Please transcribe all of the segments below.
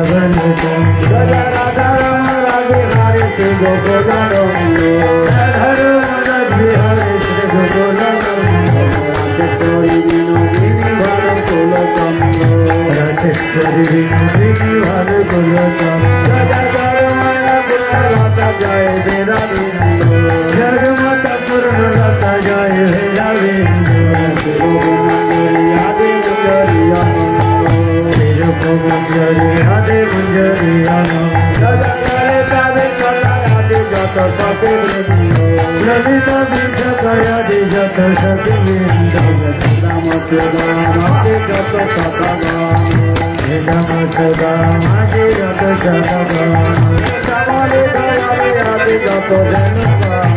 রাজা রাজা রাম রাজে হারে শ্রী গোকুলানন্দ রাধা রাধা বিহারে শ্রী গোকুলানন্দ রাজেশ্বরী বিনোদিনী ভার কুলচন্দ্র রাজেশ্বরী বিনোদিনী ভার কুলচন্দ্র রাজা মায়া পুরলতা জয় বেরাবিন্দ জগমতা পুরলতা জয় বেরাবিন্দ শিরোমণি আদি মুজরি আনন্দ শিরোমণি আদি মুজরি আনন্দ জগরে তাবে কলা আদি যত সতে বৃন্দ ললিত বিশ্বক আদি যত সতে বৃন্দ রাম রামকে যত সতগান রাম রাম আদি যত সতগান শ্যামলে দয়ালে আদি যত ধনগান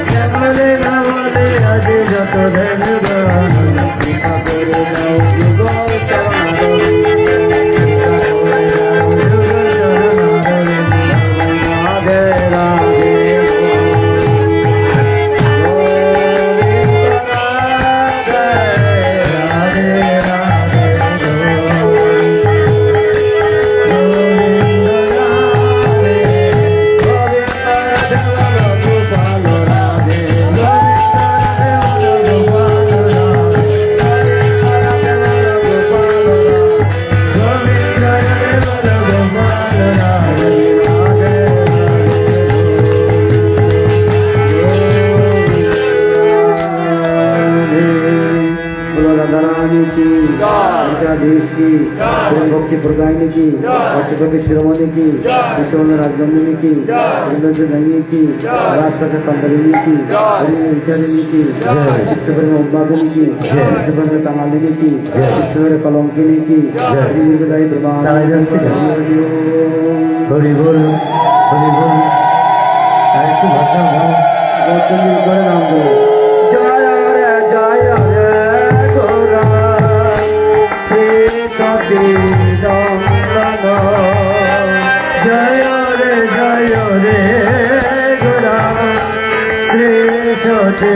শ্যামলে নবলে আদি যত ধনগান কৃপা করে দাও যুগল চরণ রাধে রাধে भक्ति प्रदायिनी की भक्ति शिरोमणि की विश्वर्ण राजबंदिनी की धनी की राष्ट्र कंदलिनी की विचारिणी की विश्वभर में उद्भागिनी की विश्वभर में कमालिनी की विश्वभर कलंकिनी की श्रीदायी प्रभाव हरि बोल हरि बोल गौतम नाम बोलो जय रे गुरा श्री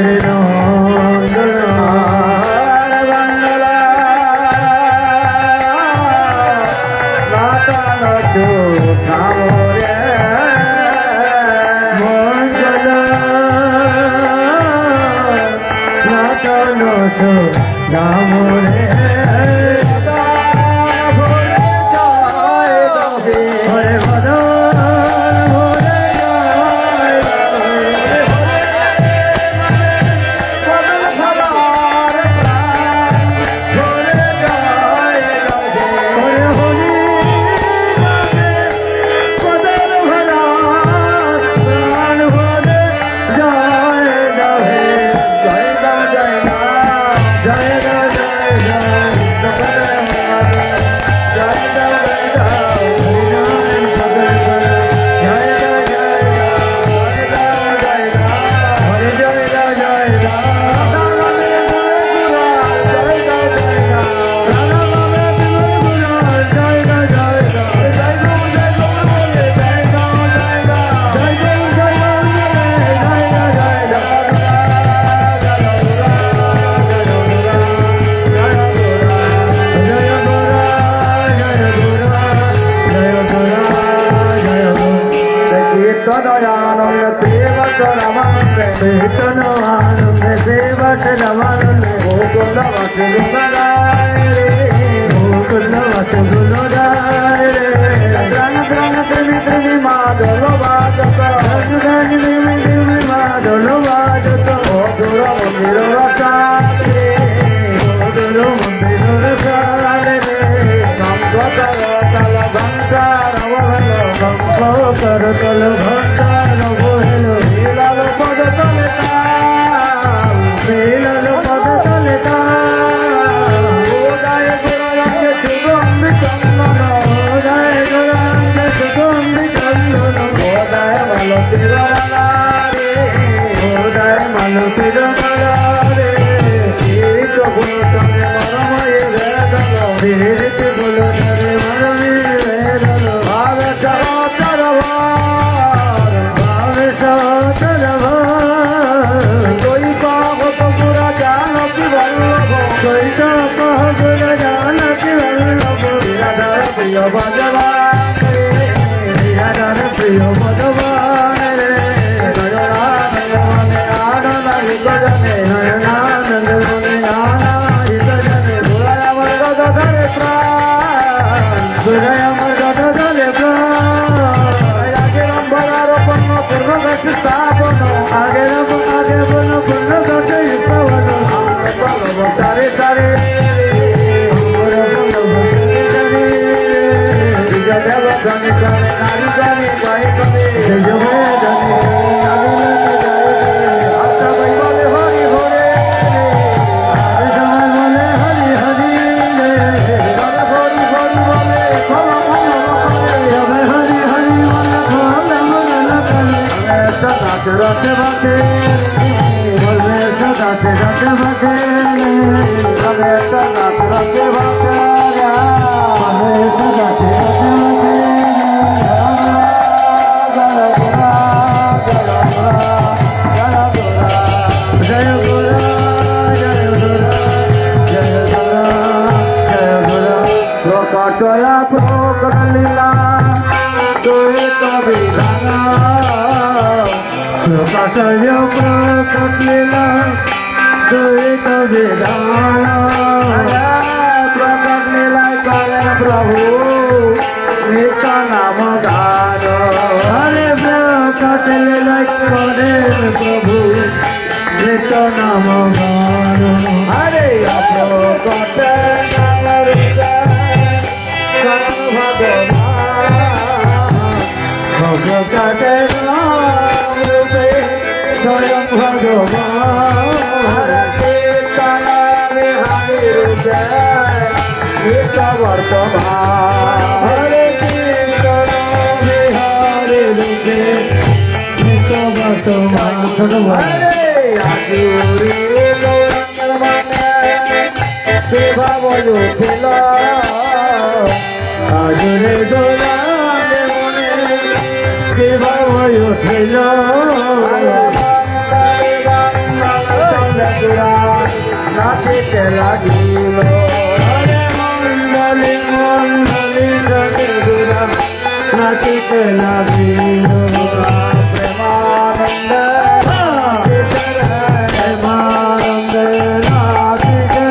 ভগবান রে রাধার প্রিয় ভগবান রে নয়নানন্দ মনে আনন্দিত জনে নয়নানন্দ মনে আনন্দিত জনে গোড়ায় আমার কথা ধরে প্রাণ গোড়ায় আমার কথা ধরে প্রাণ আগে রম্বরার পণ্য পূর্ণ গাছ স্থাপন আগে বন পূর্ণ গাছে পাবন তারে তারে জানে জানে নারী জানে গায়ে গানে জমে জানে আচ্ছা ভাই বলে হরি হরে আরে সবাই বলে হরি হরি বলে হরি হরি বলে খোলা মনে হবে হরি হরি বলে খোলা মনে সদাতে রাতে বাতে বলবে সদাতে রাতে বাতে বলে সদাতে রাতে বাতে বলে সদাতে রাতে প্রকটয়া প্রকট লীলা দ্বৈত বিধান প্রকটয়া প্রকট লীলা দ্বৈত বিধান প্রকট লীলা করেন প্রভু নিত্য নাম গান হরে প্রকট লীলা করেন প্রভু নিত্য নাম গান হরে প্রকট নাম ভগবতে রূপে স্বয়ং ভগবান তারে হরে রূপে নিত্য বর্তমান হরে কীর্তন হরে রূপে নিত্য বর্তমান হরে আজুরে গৌরঙ্গ মানে সেভাব উঠিল আজরে দোলালে মনে সেভাব উঠিল নাচিতে লাগিল মন্ডলী মন্ডলী দুরা নাচিতে লাগিল প্রেমানন্দ প্রেমানন্দ নাচিতে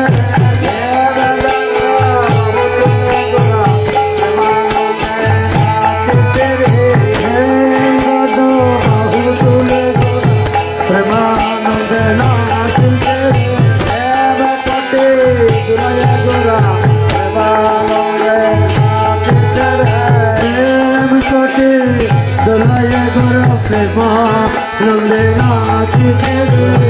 নন্দে নাচিতে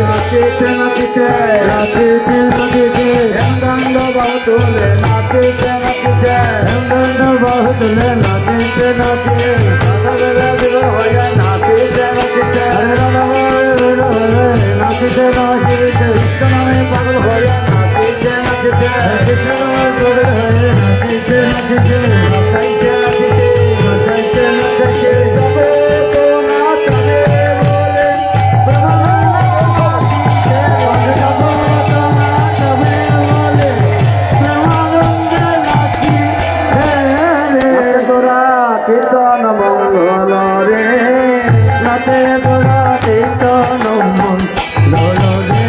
নাচিতে নাচিতে নাচিতে নাচিতে হেমদণ্ড বাহুতুলে নাচিতে নাচিতে হেমদণ্ড বাহুতুলে নাচিতে নাচিতে সদা বিহ হইয়া নাচিতে নাচিতে নাচিতে নাচিতে কৃষ্ণ নামে পাগল হইয়া নাচিতে নাচিতে কৃষ্ণ নামে পাগল হয়ে নাচিতে নাচিতে নাচাইতে নাচিতে নাচাইতে নাচাইতে তবে তো নাচবে কীর্তন মঙ্গল রে নাচে তোরা কীর্তন মঙ্গল রে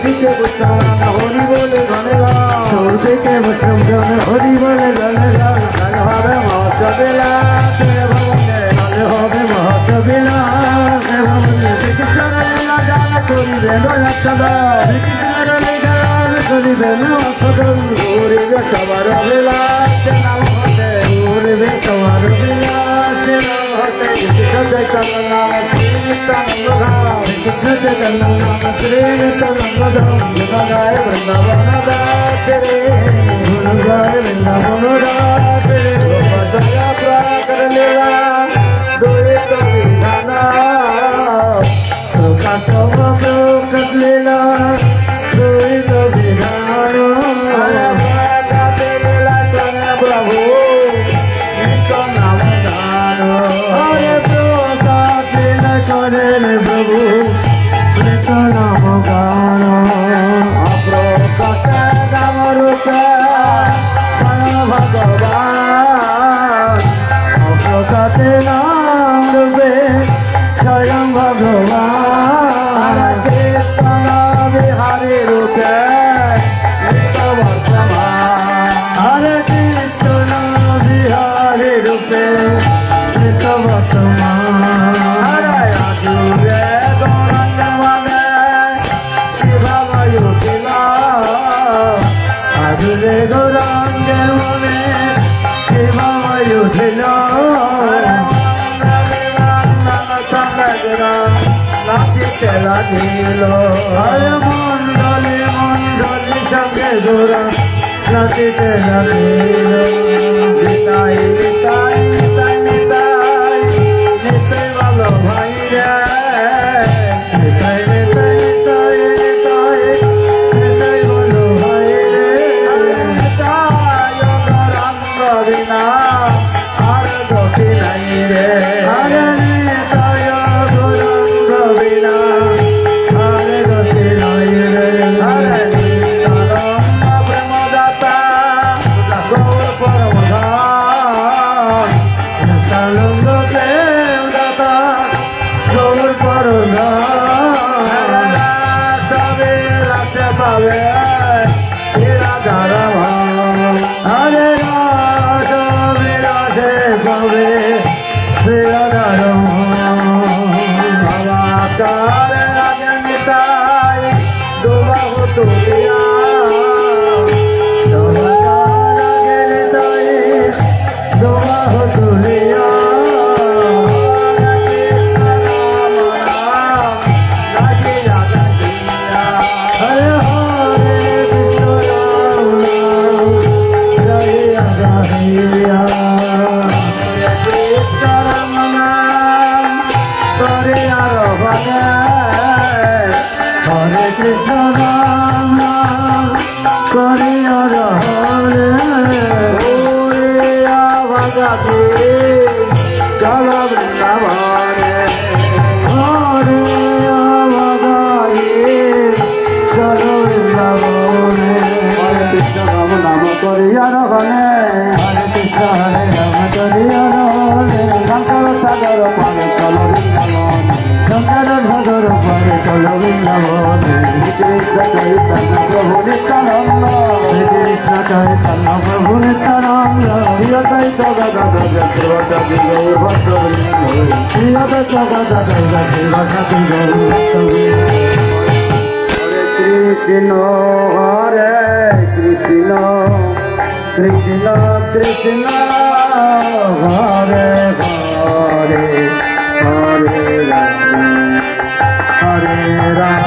দিকে বুঝতাম হরি বলে গানে গান দিকে বুঝতাম হরি বলে গানে গান হবে মহাজবেলা গানে হবে মহাজবেলা কৃষ্ণলীলা গান করিবে নয়াচলা কৃষ্ণলীলা গান করিবে নয়াচল করিবে সবার বেলা নাম হতে করিবে সবার বেলা নাম হতে কৃষ্ণ চৈতন্য নাম শ্রী নিত্যানন্দ ধাম কৃষ্ণ চৈতন্য নাম শ্রী নিত্যানন্দ ধাম গুণ গায় বৃন্দাবন দাস রে গুণ গায় বৃন্দাবন দাস রে দয়া প্রাকর লীলা দ্বৈত বিধান প্রকাশ প্রকট লীলা দ্বৈত বিধান প্রভু নিত্য নাম গান হরে প্রকাশ লীলা করেন প্রভু নিত্য নাম গান প্রকাশ নাম রূপে ভগবান রূপে নিত বর্তমান আজুরে গৌরাঙ্গ মনে শিবাময় উঠিল আজুরে গৌরাঙ্গের মনে শিবাময় উঠিল নাচিতে লাগিল মন্ডলী মন্ডলী সঙ্গে ঘোরা নাচিতে লাগিল নিতাই নিতাই নিতাই নিতাই নিতাই ভালো ভাই রে নিতাই নিতাই নিতাই নিতাই নিতাই ভালো ভাই রে নিতাই গৌরাঙ্গ বিনা আর গতি নাই রে আরে নিতাই গৌরাঙ্গ বিনা আর গতি নাই রে আরে নিতানন্দ প্রেমদাতা গৌর পরমধাম নিতানন্দ প্রেমদাতা গৌর পরমধাম সবে রাতে পাবে রাধা রাম আরে সবে রাতে পাবে রাধা রাম বাবার রাজে নিতাই দুবাহু তুলিয়া বাবার রাজে নিতাই দুবাহু তুলিয়া হরে হরে কৃষ্ণ রাম রাম হরে রাধিয়া কৃষ্ণ রাম নাম করে আরোহণে হরে কৃষ্ণ রাম নাম করে আরোহণে ওরে আভাগাতে চল বৃন্দাবনে হরে আভাগাতে চল বৃন্দাবনে হরে কৃষ্ণ রাম নাম করে আরোহণে হরে কৃষ্ণ হরে রাম করে আরোহণে শঙ্কর সাগর পারে চল বৃন্দাবনে শঙ্কর সাগর পারে চল বৃন্দাবনে কৃষ্ণ চৈতন্য প্রভু নিত্যানন্দ কৃষ্ণ চৈতন্য প্রভু নিত্যানন্দ প্রিয় দৈত গদাধর শিবসতি গৌর ভক্তবৃন্দ প্রিয় দৈত গদাধর শিবসতি গৌর ভক্তবৃন্দ হরে কৃষ্ণ হরে কৃষ্ণ কৃষ্ণ কৃষ্ণ হরে হরে হরে রাম হরে রাম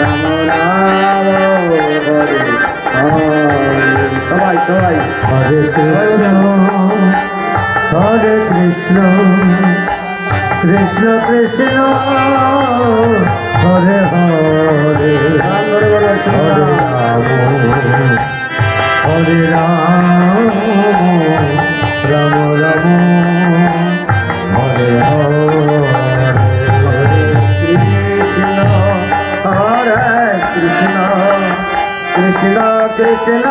রাম রাম হরে হরে সবাই সবাই হরে কৃষ্ণ কৃষ্ণ কৃষ্ণ হরে হরে হরে রাম হরে রাম রাম রাম হরে হরে কৃষ্ণ হরে কৃষ্ণ কৃষ্ণ কৃষ্ণ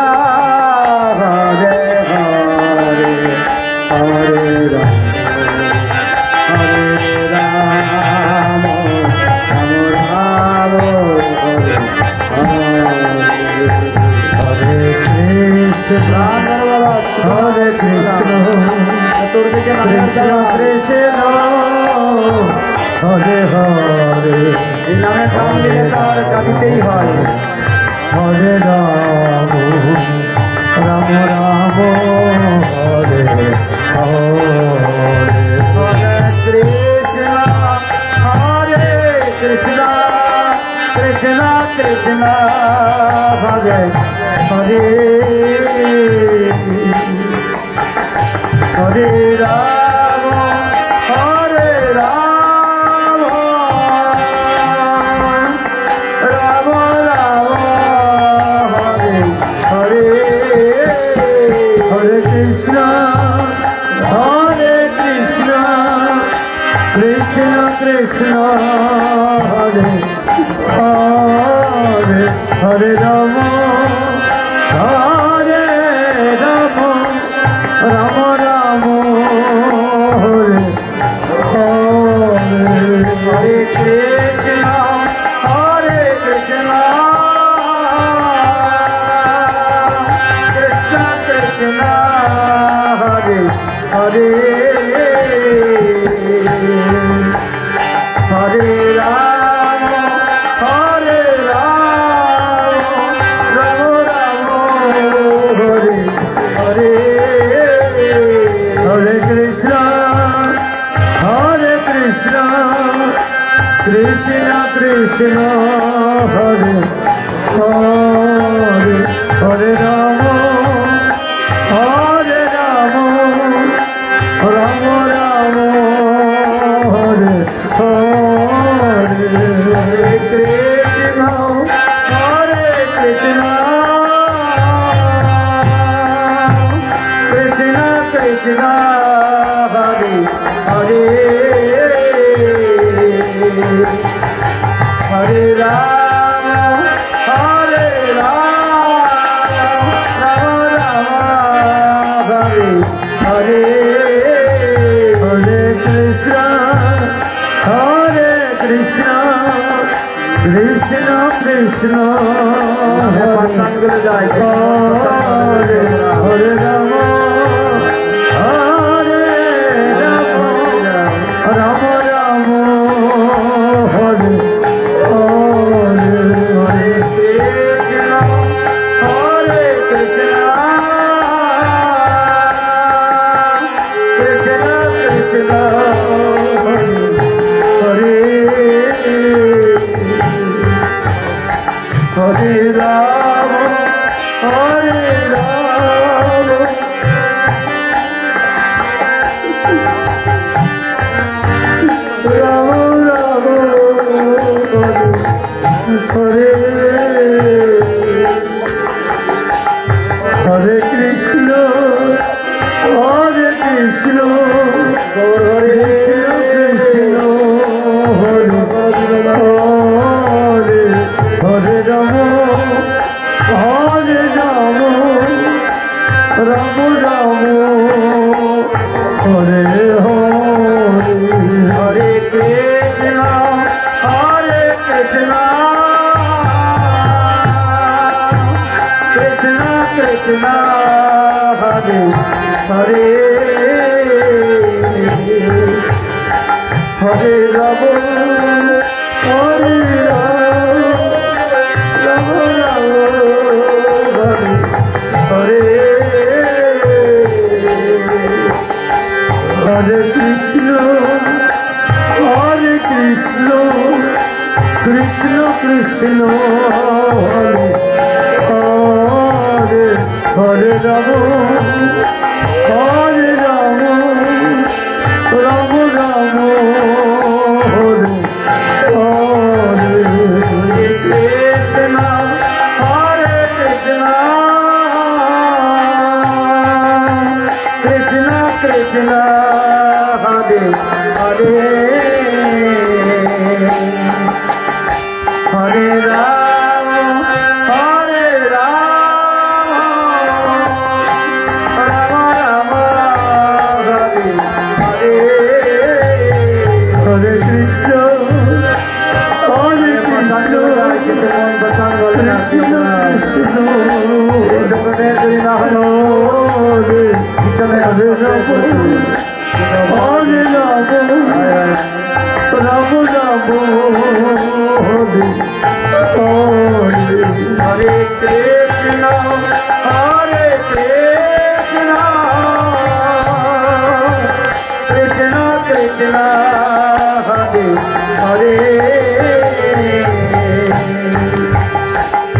হরে হরে হরে রাম হরে রাম রাম রাম হরে হরে কৃষ্ণ হরে কৃষ্ণ কৃষ্ণ কৃষ্ণ হরে হরে এই নামে কাম দিলে তার কাঁদিতেই হয় হরে রাম রাম রাম হরে হরে হরে কৃষ্ণ হরে কৃষ্ণ কৃষ্ণ কৃষ্ণ হরে হরে হরে রাম হরে রাম রাম রাম হরে হরে হরে কৃষ্ণ হরে কৃষ্ণ কৃষ্ণ কৃষ্ণ হরে হরে হরে রাম হরে রাম রাম রাম হরে হরে হরে কৃষ্ণ হরে কৃষ্ণ কৃষ্ণ কৃষ্ণ হরে হরে রাম হরে রাম রাম রাম হরে হরে হরে কৃষ্ণ কৃষ্ণ কৃষ্ণ হরে হরে হরে রাম হরে রাম রাম রাম হরে হরে হরে কৃষ্ণ কৃষ্ণ কৃষ্ণ হরে হরে হরে রাম হরে রাম রাম রাম হরে হরে হরে কৃষ্ণ কৃষ্ণ কৃষ্ণ হরে হরে রাম হরে রাম রাম রাম হরে হরে হরে কৃষ্ণ হরে কৃষ্ণ কৃষ্ণ কৃষ্ণ হরে হরে রাম হরে রাম রাম রাম হরে হরে কৃষ্ণ হরে কৃষ্ণ হরে কৃষ্ণ হরে হরে হরে রাম হরে রাম রাম রাম হরে হরে হরে কৃষ্ণ কৃষ্ণ কৃষ্ণ হরে হরে হরে রাম হরে রাম রাম রাম হরে হরে হরে কৃষ্ণ কৃষ্ণ কৃষ্ণ হরে হরে হরে রাম হরে রাম রাম রাম হরে হরে কৃষ্ণ হরে কৃষ্ণ কৃষ্ণ কৃষ্ণ হরে হরে হরে রাম হরে রাম রাম রাম হরে হরে হরে কৃষ্ণ হরে কৃষ্ণ কৃষ্ণ কৃষ্ণ হরে হরে রাম রাম রাম হরে হরে কৃষ্ণ কৃষ্ণ কৃষ্ণ হরে হরে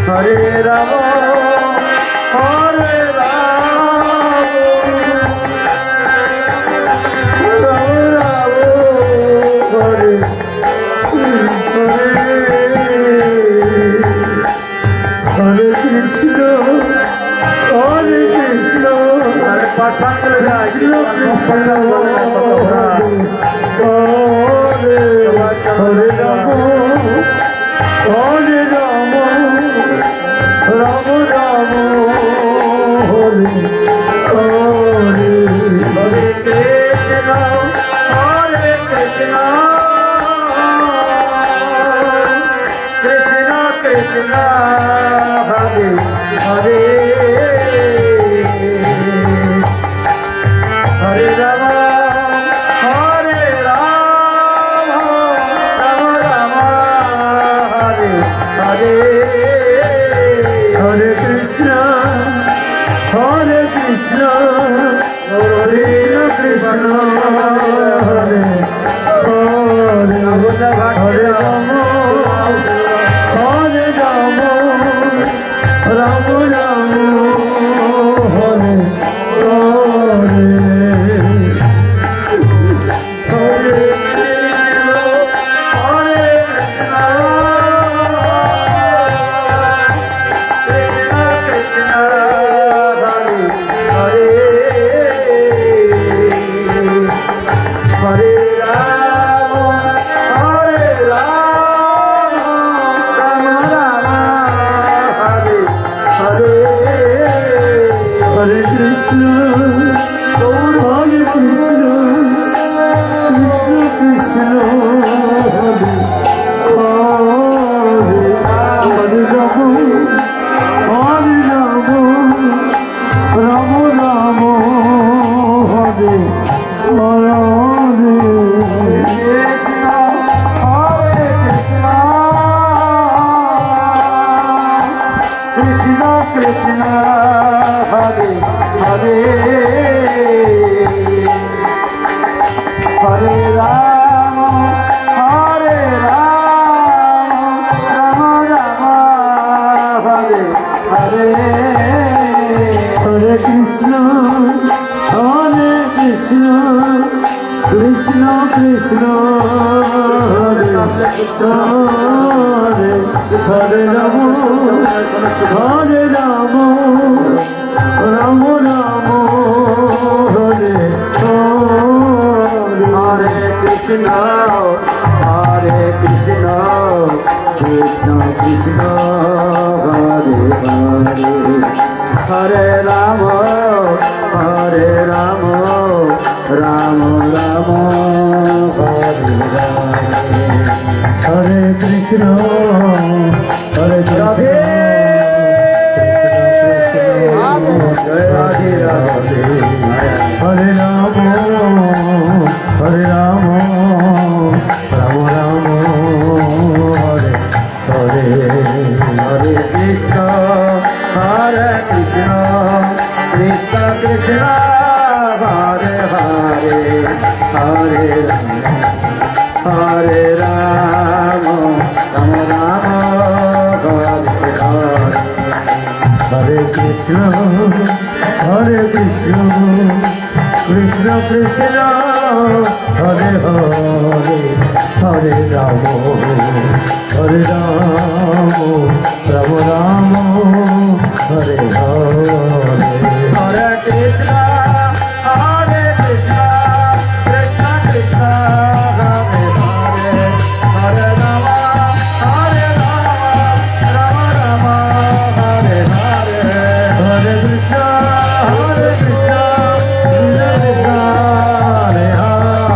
হরে রাম হরে রাম রাম রাম হরে হরে কৃষ্ণ হরে কৃষ্ণ কৃষ্ণ কৃষ্ণ হরে হরে রাম হরে রাম রাম রাম হরে হরে হরে কৃষ্ণ হরে কৃষ্ণ কৃষ্ণ কৃষ্ণ হরে হরে হরে হরে রাম হরে রাম রাম রাম হরে হরে হরে কৃষ্ণ কৃষ্ণ কৃষ্ণ হরে হরে হরে রাম হরে Ram Ram Ram Hare Hare Krishna Hare Hare Hare Rama Hare Rama Rama Rama Hare Hare Hare Krishna Krishna Krishna Hare Hare Hare Rama Hare Rama Rama Rama Hare Hare Hare Krishna Krishna Krishna Hare Hare Hare Rama Rama Rama Hare Hare Hare Krishna Hare Radhe Radhe Radhe Hare Rama Hare Rama Rama Rama Hare Hare Hare Krishna Krishna Krishna Hare Hare Hare Hare Rama Rama Rama Hare Hare Hare Krishna Krishna Krishna Hare Hare Hare Rama Rama Rama Hare Hare Hare Krishna Krishna Krishna Hare Hare Hare Rama Rama Rama Hare Hare Hare Krishna Krishna Krishna Hare Hare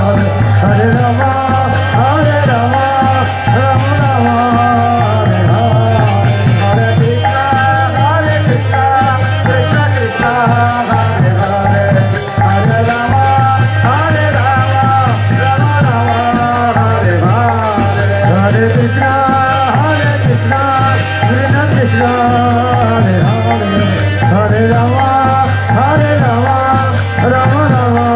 Hare Rama Rama Rama Hare Hare Hare Krishna Krishna Krishna Hare Hare Hare Rama Rama Rama Hare Hare Hare Krishna Krishna Krishna Hare Hare Hare Rama Rama Rama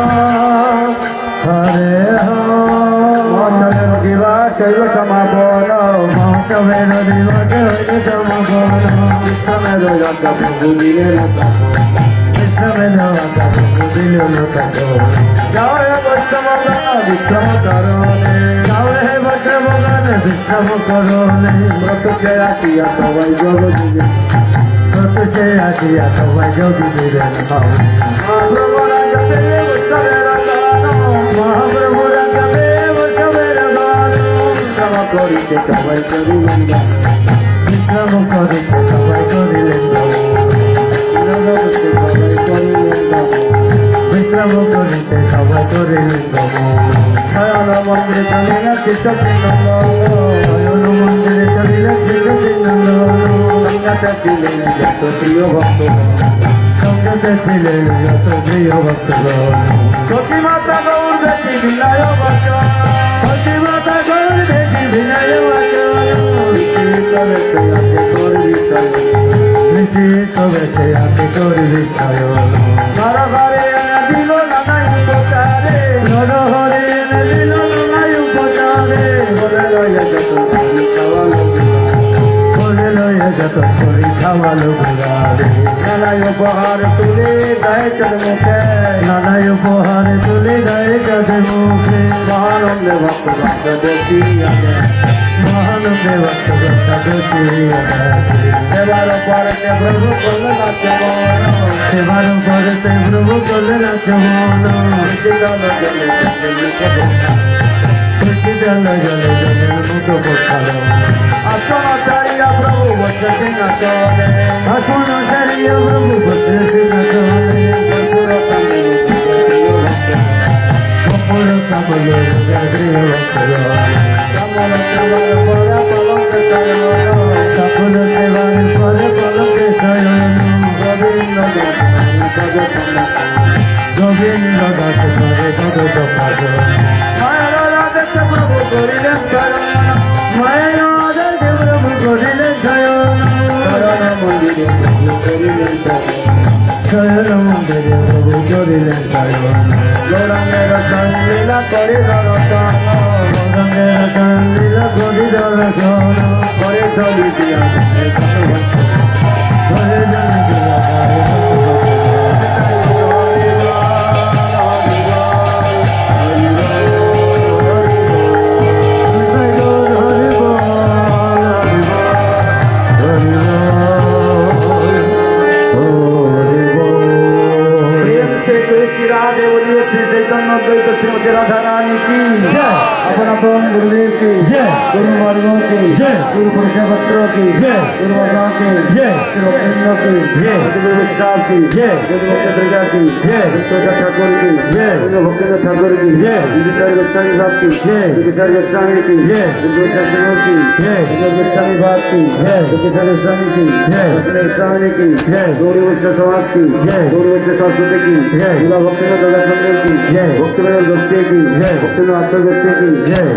Hare Hare Diva Shaiva Samapana Mahavena Diva Shaiva Samapana Krishnamena Yata Bhudile Nata Krishnamena Yata Bhudile Nata Jaya Vastamagana Vishrama Karane Jaya Vastamagana Vishrama Karane Mrata Jaya Kiya Tavai Jogo Dile Mrata Jaya Kiya Tavai Jogo Dile Mahaprabhu Rajate Vastamera Gano Mahaprabhu Rajate Vastamera Gano Vishrama Korite Tavai Korilenga Vishrama Korite Tavai Korilenga Vishrama Korite Tavai Korilenga Ayana Mandire Chalila Krishna Chinanda Ayana Mandire Chalila Krishna Chinanda Sangata Chile Yato Priyo Bhakta Sangata Chile Yato Priyo Bhakta বিনয় বচন সতী মাতা গৌর দেখি বিনয় বচন তবে সে আছে তোর বিষয় ঘর ঘরে এনে দিল নানাই উপচারে ঘর ঘরে এনে দিল নানাই উপচারে বলে লইয়া যত বলে লইয়া যত শরীর খাওয়ালো ঘুরারে নানাই উপহার তুলে দেয় চাঁদ মুখে নানাই উপহার তুলে দেয় চাঁদ মুখে মহানন্দে ভক্ত ভক্ত দেখি মহানন্দে ভক্ত ভক্ত দেখি সেবার পরতে প্রভু করলে নাচে মন সেবার পরতে প্রভু করলে নাচে মন জলে জলে জলে মুখ পোখালো আসন চারিয়া প্রভু বসে সিংহ চলে আসন চারিয়া প্রভু বসে সিংহ চলে কপুর কামল কমল কমল পরা পলঙ্ক সকল সেবার ফলে পলঙ্ক শয়ন গোবিন্দ গোবিন্দ দাস করে তদ তফাত প্রভু করিলেন মায়া প্রভু করিলেন শয়ন মন্দিরে প্রভু করিলেন শয়ন মন্দিরে প্রভু করিলেন শয়ন গৌরাঙ্গের লীলা করে দর্শন গৌরাঙ্গের লীলা করে দর্শন করে চলি দিয়া করে চলি দিয়া श्रीमती राधा रानी की अपन अपन गुरुदेव की गुरु मार्गों की गुरु पुरुष भक्तों की गुरु माता की श्री भक्तों की गुरु विष्णु की गुरु भक्त प्रजा की गुरु ठाकुर की गुरु भक्ति ठाकुर की विचार गोस्वामी साहब की विचार गोस्वामी की गुरु शास्त्रियों की गुरु गोस्वामी बाप की विचार गोस्वामी की गोस्वामी की गौरी वैश्य समाज की गौरी वैश्य संस्कृति की जिला भक्ति दादा खंडेर की भक्ति गोष्ठी की भक्ति आत्मगोष्ठी की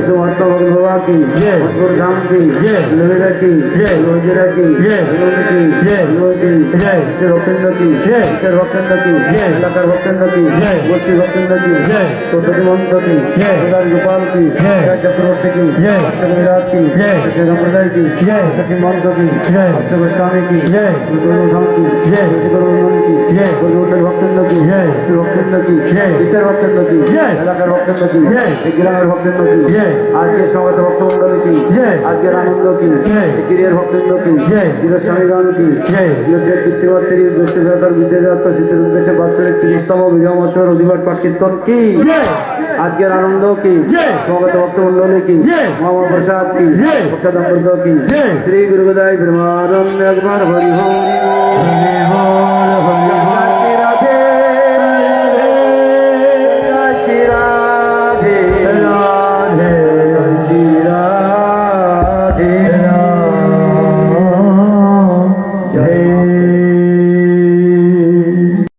महात्मा भगवा की भगवान धाम की लोहिरा की लोहिरा की श्री भक्तेंद्र की श्री भक्तेंद्र की इलाकार भक्तेंद्र की गोष्ठी भक्तेंद्र की सरस्वती महंत की गोपाल की चक्रवर्ती की विराज की श्री संप्रदाय की सखी महंत की गोस्वामी की गुरु धाम की गुरु की गुरु भक्तेंद्र की श्री भक्तेंद्र की ईश्वर भक्तेंद्र की এলাকার ভক্তেন্দ্র কি গ্রামের ভক্তেন্দ্র কি আজকে সমাজ ভক্তমন্ডলী কি আজকের আনন্দ কি ক্রিয়ার ভক্তেন্দ্র কি স্বামীগান কি পিতৃমাতৃ গোষ্ঠীদাতার বিদ্যাদাত্ত সিদ্ধের উদ্দেশ্যে বাৎসরিক ৩০তম বিজয় মহোৎসবের অধিবার পাঠ কীর্তন কি আজকের আনন্দ কি সমাগত ভক্তমন্ডলী কি মহামা প্রসাদ কি প্রসাদ অমৃত কি শ্রী গুরুগদায় ব্রহ্মানন্দ একবার হরি হরি হরি হরি